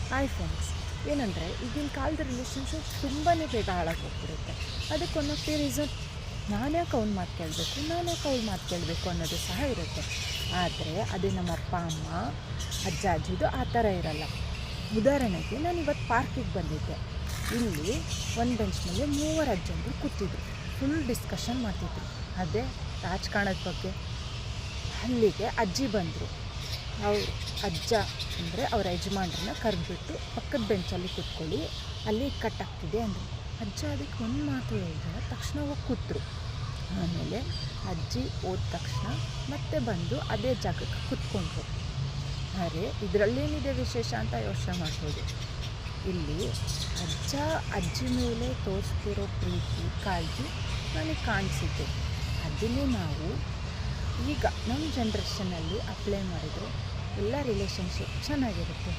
Hi friends, ಏನಂದರೆ ಈಗಿನ ಕಾಲದ ರಿಲೇಷನ್ಶಿಪ್ ತುಂಬಾ ಬೇಗ ಹಾಳಾಗೋಗ್ಬಿಡುತ್ತೆ. ಅದಕ್ಕೆ ಒನ್ ಆಫ್ ದಿ ರೀಸನ್ ನಾನು ಯಾಕೆ ಅವ್ನ ಮಾತು ಕೇಳಬೇಕು, ನಾನು ಯಾಕೆ ಅವ್ಳ ಮಾತು ಕೇಳಬೇಕು ಅನ್ನೋದು ಸಹ ಇರುತ್ತೆ. ಆದರೆ ಅದೇ ನಮ್ಮ ಅಪ್ಪ ಅಮ್ಮ ಅಜ್ಜ ಅಜ್ಜಿದು ಆ ಥರ ಇರಲ್ಲ. ಉದಾಹರಣೆಗೆ ನಾನು ಇವತ್ತು ಪಾರ್ಕಿಗೆ ಬಂದಿದ್ದೆ. ಇಲ್ಲಿ ಒಂದು ಬೆಂಚ್ ಮೇಲೆ 3 ಅಜ್ಜಂದರು ಕೂತಿದ್ರು. ಫುಲ್ ಡಿಸ್ಕಷನ್ ಮಾಡ್ತಿದ್ರು ಅದೇ ರಾಜಕಾರಣದ ಬಗ್ಗೆ. ಅಲ್ಲಿಗೆ ಅಜ್ಜಿ ಬಂದರು. ಅವ್ರು ಅಜ್ಜ ಅಂದರೆ ಅವರ ಯಜಮಾನ್ರನ್ನ ಕರೆದ್ಬಿಟ್ಟು ಪಕ್ಕದ ಬೆಂಚಲ್ಲಿ ಕೂತ್ಕೊಳ್ಳಿ, ಅಲ್ಲಿ ಕಟ್ಟಾಗ್ತಿದೆ ಅಂದರು. ಅಜ್ಜ ಅದಕ್ಕೆ ಒಂದು ಮಾತು ಹೇಳಿದ್ರೆ ತಕ್ಷಣ ಹೋಗಿ ಕೂತರು. ಆಮೇಲೆ ಅಜ್ಜಿ ಹೋದ ತಕ್ಷಣ ಮತ್ತೆ ಬಂದು ಅದೇ ಜಾಗಕ್ಕೆ ಕೂತ್ಕೊಂಡ್ರು. ಅರೆ ಇದರಲ್ಲೇನಿದೆ ವಿಶೇಷ ಅಂತ ಯೋಚನೆ ಮಾಡ್ಬೋದು. ಇಲ್ಲಿ ಅಜ್ಜ ಅಜ್ಜಿ ಮೇಲೆ ತೋರಿಸ್ತಿರೋ ಪ್ರೀತಿ ಕಾಳಜಿ ನನಗೆ ಕಾಣಿಸಿತು. ಅದನ್ನೇ ನಾವು ಈಗ ನಮ್ಮ ಜನ್ರೇಷನಲ್ಲಿ ಅಪ್ಲೈ ಮಾಡಿದರೆ ಎಲ್ಲ ರಿಲೇಷನ್ಶಿಪ್ ಚೆನ್ನಾಗಿರುತ್ತೆ.